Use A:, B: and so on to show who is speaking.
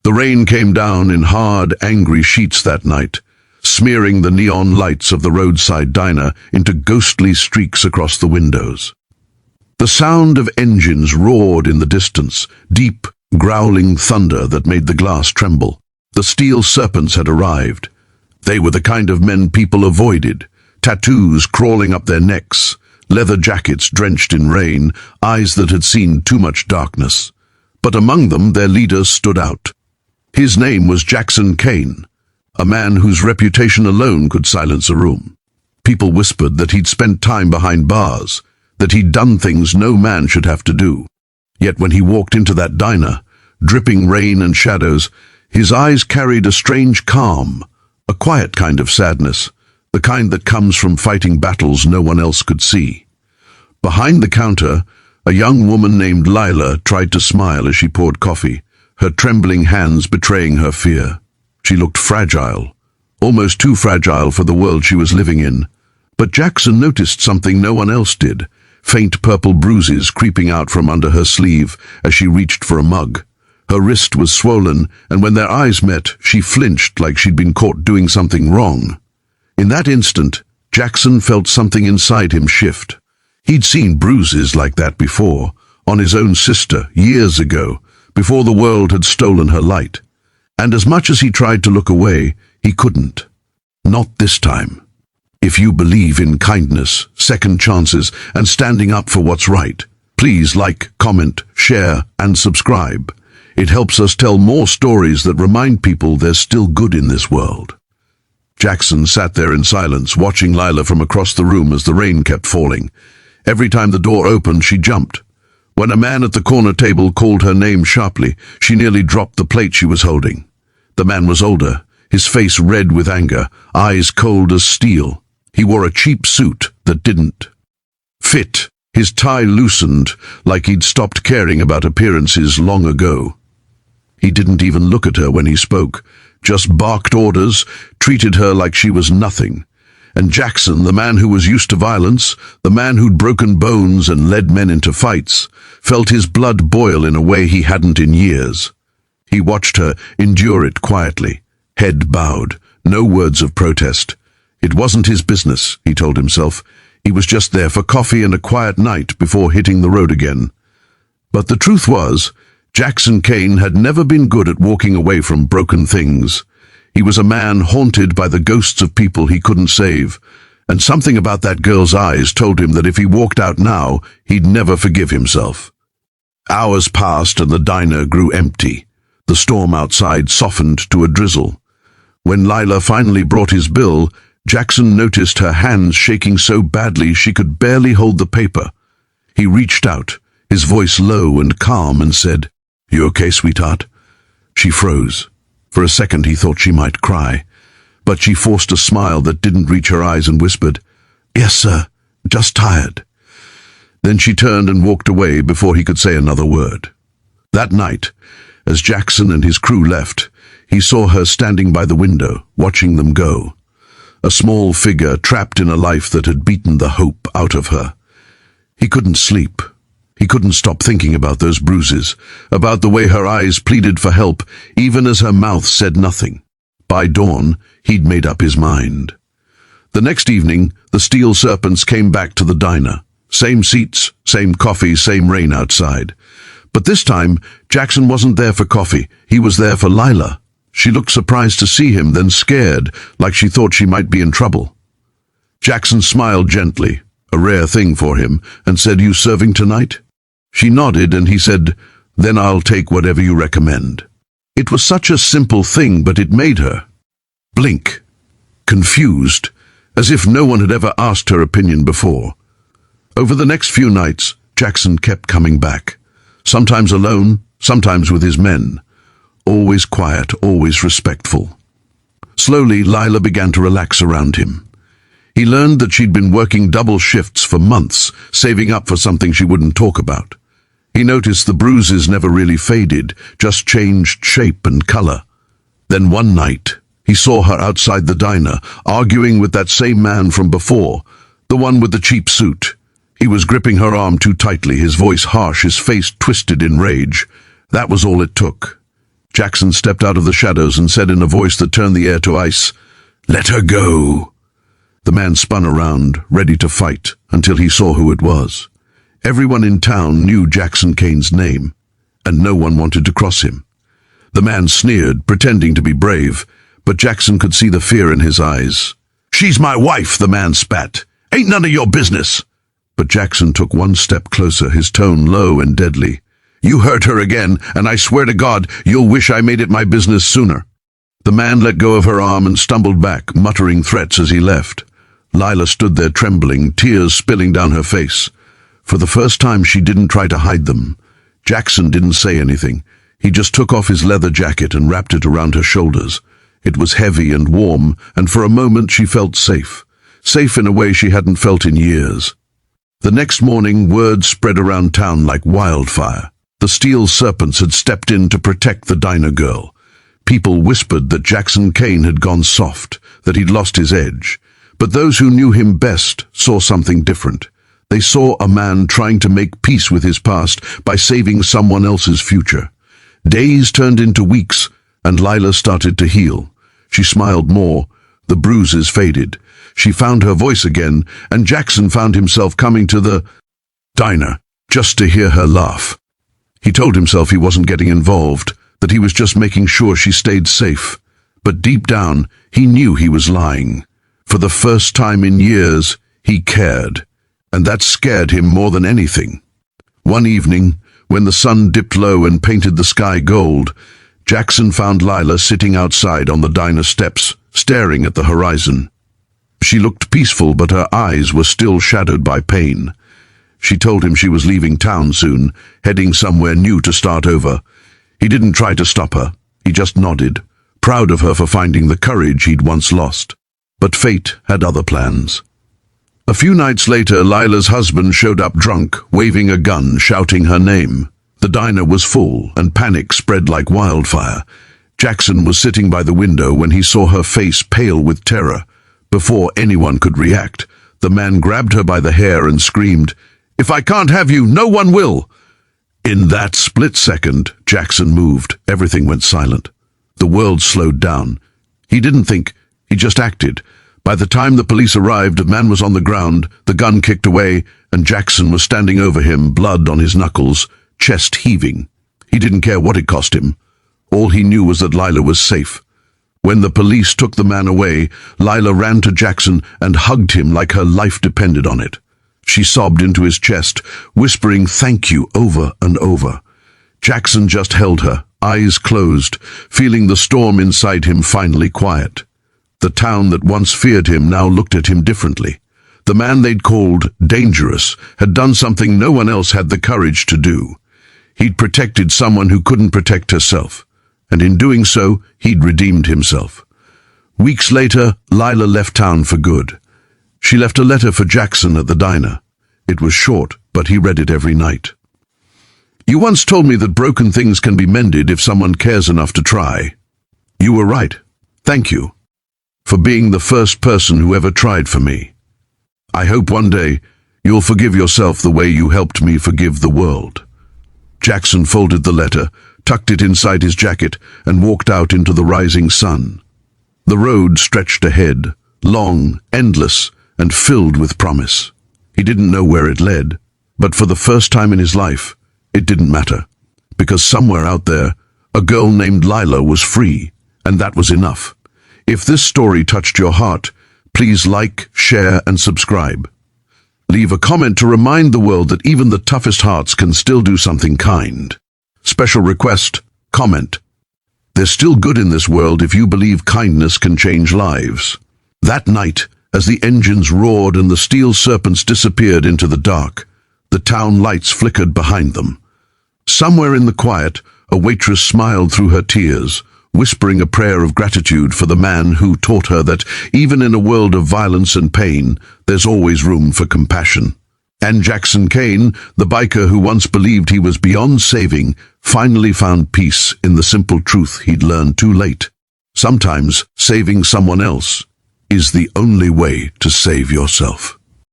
A: The rain came down in hard, angry sheets that night, smearing the neon lights of the roadside diner into ghostly streaks across the windows. The sound of engines roared in the distance, deep, growling thunder that made the glass tremble. The steel serpents had arrived. They were the kind of men people avoided, tattoos crawling up their necks, leather jackets drenched in rain, eyes that had seen too much darkness. But among them their leader stood out. His name was Jackson Kane, a man whose reputation alone could silence a room. People whispered that he'd spent time behind bars, that he'd done things no man should have to do. Yet when he walked into that diner, dripping rain and shadows, his eyes carried a strange calm, a quiet kind of sadness, the kind that comes from fighting battles no one else could see. Behind the counter, a young woman named Laya tried to smile as she poured coffee, her trembling hands betraying her fear. She looked fragile, almost too fragile for the world she was living in. But Jackson noticed something no one else did, faint purple bruises creeping out from under her sleeve as she reached for a mug. Her wrist was swollen, and when their eyes met, she flinched like she'd been caught doing something wrong. In that instant, Jackson felt something inside him shift. He'd seen bruises like that before, on his own sister, years ago, before the world had stolen her light. And as much as he tried to look away, he couldn't. Not this time. If you believe in kindness, second chances, and standing up for what's right, please like, comment, share, and subscribe. It helps us tell more stories that remind people there's still good in this world. Jackson sat there in silence, watching Laya from across the room as the rain kept falling. Every time the door opened, she jumped. When a man at the corner table called her name sharply, she nearly dropped the plate she was holding. The man was older, his face red with anger, eyes cold as steel. He wore a cheap suit that didn't fit. His tie loosened, like he'd stopped caring about appearances long ago. He didn't even look at her when he spoke, just barked orders, treated her like she was nothing. And Jackson, the man who was used to violence, the man who'd broken bones and led men into fights, felt his blood boil in a way he hadn't in years. He watched her endure it quietly, head bowed, no words of protest. It wasn't his business, he told himself. He was just there for coffee and a quiet night before hitting the road again. But the truth was, Jackson Kane had never been good at walking away from broken things. He was a man haunted by the ghosts of people he couldn't save, and something about that girl's eyes told him that if he walked out now, he'd never forgive himself. Hours passed and the diner grew empty. The storm outside softened to a drizzle. When Laya finally brought his bill, Jackson noticed her hands shaking so badly she could barely hold the paper. He reached out, his voice low and calm, and said, "You okay, sweetheart?" She froze. For a second he thought she might cry, but she forced a smile that didn't reach her eyes and whispered, "Yes, sir, just tired." Then she turned and walked away before he could say another word. That night, as Jackson and his crew left, he saw her standing by the window, watching them go. A small figure trapped in a life that had beaten the hope out of her. He couldn't sleep. He couldn't stop thinking about those bruises, about the way her eyes pleaded for help, even as her mouth said nothing. By dawn, he'd made up his mind. The next evening, the steel serpents came back to the diner. Same seats, same coffee, same rain outside. But this time, Jackson wasn't there for coffee. He was there for Laya. She looked surprised to see him, then scared, like she thought she might be in trouble. Jackson smiled gently, a rare thing for him, and said, "You serving tonight?" She nodded, and he said, "Then I'll take whatever you recommend." It was such a simple thing, but it made her blink, confused, as if no one had ever asked her opinion before. Over the next few nights, Jackson kept coming back, sometimes alone, sometimes with his men. Always quiet, always respectful. Slowly, Laya began to relax around him. He learned that she'd been working double shifts for months, saving up for something she wouldn't talk about. He noticed the bruises never really faded, just changed shape and color. Then one night, he saw her outside the diner, arguing with that same man from before, the one with the cheap suit. He was gripping her arm too tightly, his voice harsh, his face twisted in rage. That was all it took. Jackson stepped out of the shadows and said in a voice that turned the air to ice, "Let her go." The man spun around, ready to fight, until he saw who it was. Everyone in town knew Jackson Kane's name, and no one wanted to cross him. The man sneered, pretending to be brave, but Jackson could see the fear in his eyes. "She's my wife," the man spat. "Ain't none of your business." But Jackson took one step closer, his tone low and deadly. "You hurt her again, and I swear to God, you'll wish I made it my business sooner." The man let go of her arm and stumbled back, muttering threats as he left. Lila stood there trembling, tears spilling down her face. For the first time, she didn't try to hide them. Jackson didn't say anything. He just took off his leather jacket and wrapped it around her shoulders. It was heavy and warm, and for a moment she felt safe. Safe in a way she hadn't felt in years. The next morning, word spread around town like wildfire. The steel serpents had stepped in to protect the diner girl. People whispered that Jackson Kane had gone soft, that he'd lost his edge. But those who knew him best saw something different. They saw a man trying to make peace with his past by saving someone else's future. Days turned into weeks, and Lila started to heal. She smiled more. The bruises faded. She found her voice again, and Jackson found himself coming to the diner just to hear her laugh. He told himself he wasn't getting involved, that he was just making sure she stayed safe. But deep down, he knew he was lying. For the first time in years, he cared, and that scared him more than anything. One evening, when the sun dipped low and painted the sky gold, Jackson found Lila sitting outside on the diner steps, staring at the horizon. She looked peaceful, but her eyes were still shadowed by pain. She told him she was leaving town soon, heading somewhere new to start over. He didn't try to stop her. He just nodded, proud of her for finding the courage he'd once lost. But fate had other plans. A few nights later, Lila's husband showed up drunk, waving a gun, shouting her name. The diner was full, and panic spread like wildfire. Jackson was sitting by the window when he saw her face pale with terror. Before anyone could react, the man grabbed her by the hair and screamed, "If I can't have you, no one will!" In that split second, Jackson moved. Everything went silent. The world slowed down. He didn't think, he just acted. By the time the police arrived, the man was on the ground, the gun kicked away, and Jackson was standing over him, blood on his knuckles, chest heaving. He didn't care what it cost him. All he knew was that Lila was safe. When the police took the man away, Lila ran to Jackson and hugged him like her life depended on it. She sobbed into his chest, whispering thank you over and over. Jackson just held her, eyes closed, feeling the storm inside him finally quiet. The town that once feared him now looked at him differently. The man they'd called dangerous had done something no one else had the courage to do. He'd protected someone who couldn't protect herself, and in doing so, he'd redeemed himself. Weeks later, Lila left town for good. She left a letter for Jackson at the diner. It was short, but he read it every night. "You once told me that broken things can be mended if someone cares enough to try. You were right. Thank you for being the first person who ever tried for me. I hope one day you'll forgive yourself the way you helped me forgive the world." Jackson folded the letter, tucked it inside his jacket, and walked out into the rising sun. The road stretched ahead, long, endless, and filled with promise. He didn't know where it led, but for the first time in his life, it didn't matter. Because somewhere out there, a girl named Lila was free, and that was enough. If this story touched your heart, please like, share, and subscribe. Leave a comment to remind the world that even the toughest hearts can still do something kind. Special request, comment. There's still good in this world if you believe kindness can change lives. That night, as the engines roared and the steel serpents disappeared into the dark, the town lights flickered behind them. Somewhere in the quiet, a waitress smiled through her tears, whispering a prayer of gratitude for the man who taught her that even in a world of violence and pain, there's always room for compassion. And Jackson Kane, the biker who once believed he was beyond saving, finally found peace in the simple truth he'd learned too late. Sometimes saving someone else is the only way to save yourself.